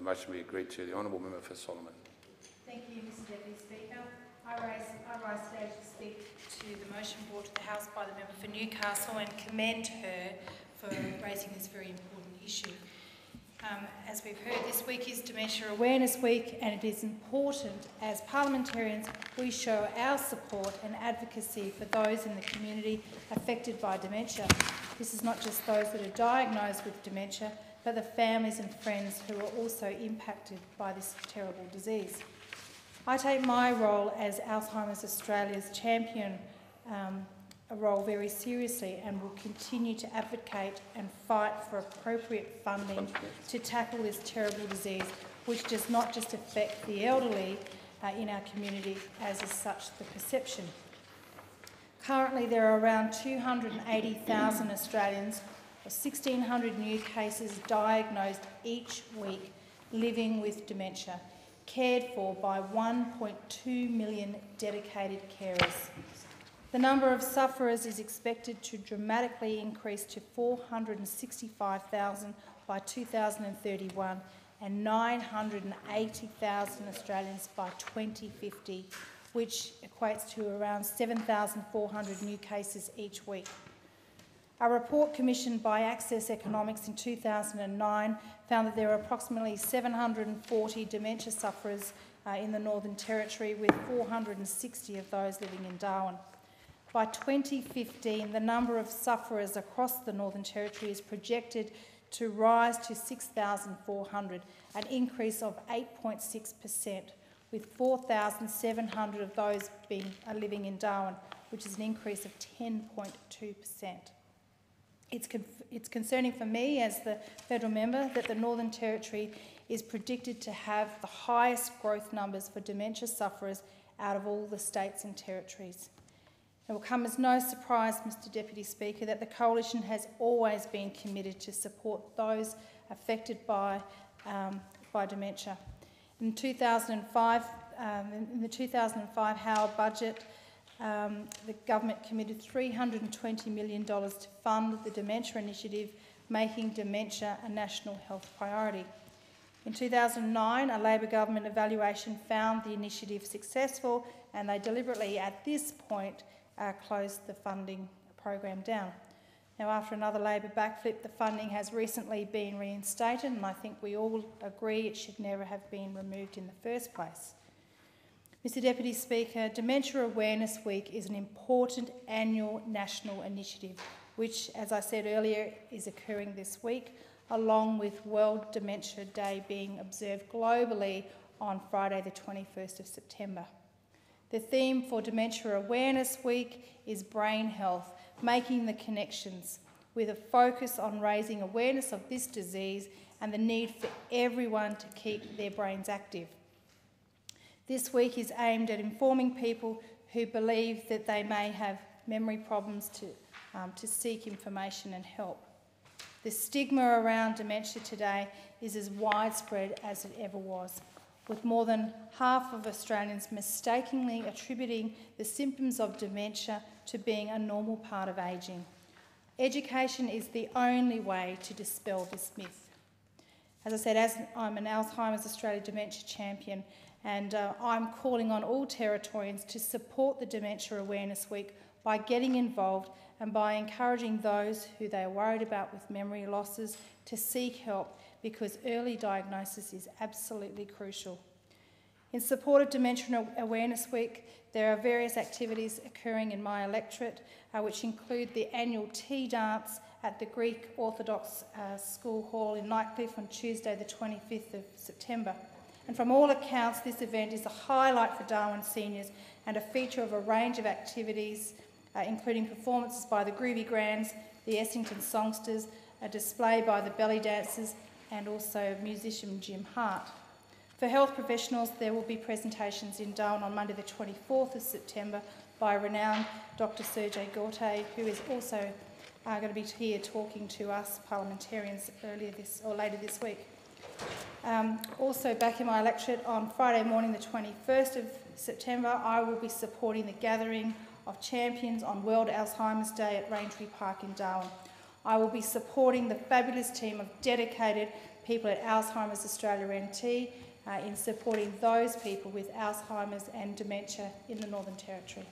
motion be agreed to. The Honourable Member for Solomon. Thank you, Mr Deputy Speaker. I rise today to speak to the motion brought to the House by the member for Newcastle and commend her for raising this very important issue. As we've heard, this week is Dementia Awareness Week, and it is important as parliamentarians we show our support and advocacy for those in the community affected by dementia. This is not just those that are diagnosed with dementia, but the families and friends who are also impacted by this terrible disease. I take my role as Alzheimer's Australia's champion a role very seriously and will continue to advocate and fight for appropriate funding to tackle this terrible disease, which does not just affect the elderly in our community, as is such the perception. Currently, there are around 280,000 Australians, or 1,600 new cases diagnosed each week living with dementia, cared for by 1.2 million dedicated carers. The number of sufferers is expected to dramatically increase to 465,000 by 2031 and 980,000 Australians by 2050, which equates to around 7,400 new cases each week. A report commissioned by Access Economics in 2009 found that there are approximately 740 dementia sufferers in the Northern Territory, with 460 of those living in Darwin. By 2015, the number of sufferers across the Northern Territory is projected to rise to 6,400, an increase of 8.6%, with 4,700 of those living in Darwin, which is an increase of 10.2%. It's concerning for me as the federal member that the Northern Territory is predicted to have the highest growth numbers for dementia sufferers out of all the states and territories. It will come as no surprise, Mr Deputy Speaker, that the Coalition has always been committed to support those affected by dementia. In the 2005 Howard budget, the government committed $320 million to fund the Dementia Initiative, making dementia a national health priority. In 2009, a Labor government evaluation found the initiative successful, and they deliberately, at this point, closed the funding program down. Now, after another Labor backflip, the funding has recently been reinstated, and I think we all agree it should never have been removed in the first place. Mr Deputy Speaker, Dementia Awareness Week is an important annual national initiative, which, as I said earlier, is occurring this week, along with World Dementia Day being observed globally on Friday the 21st of September. The theme for Dementia Awareness Week is brain health, making the connections, with a focus on raising awareness of this disease and the need for everyone to keep their brains active. This week is aimed at informing people who believe that they may have memory problems to seek information and help. The stigma around dementia today is as widespread as it ever was, with more than half of Australians mistakenly attributing the symptoms of dementia to being a normal part of ageing. Education is the only way to dispel this myth. As I said, I'm an Alzheimer's Australia Dementia Champion, and I'm calling on all Territorians to support the Dementia Awareness Week by getting involved and by encouraging those who they are worried about with memory losses to seek help, because early diagnosis is absolutely crucial. In support of Dementia Awareness Week, there are various activities occurring in my electorate, which include the annual tea dance at the Greek Orthodox School Hall in Nightcliff on Tuesday the 25th of September. And from all accounts, this event is a highlight for Darwin seniors and a feature of a range of activities, including performances by the Groovy Grands, the Essington Songsters, a display by the Belly Dancers, and also musician Jim Hart. For health professionals, there will be presentations in Darwin on Monday the 24th of September by renowned Dr. Sergei Gorte, who is also going to be here talking to us parliamentarians later this week. Also back in my electorate on Friday morning the 21st of September, I will be supporting the gathering of champions on World Alzheimer's Day at Raintree Park in Darwin. I will be supporting the fabulous team of dedicated people at Alzheimer's Australia NT in supporting those people with Alzheimer's and dementia in the Northern Territory.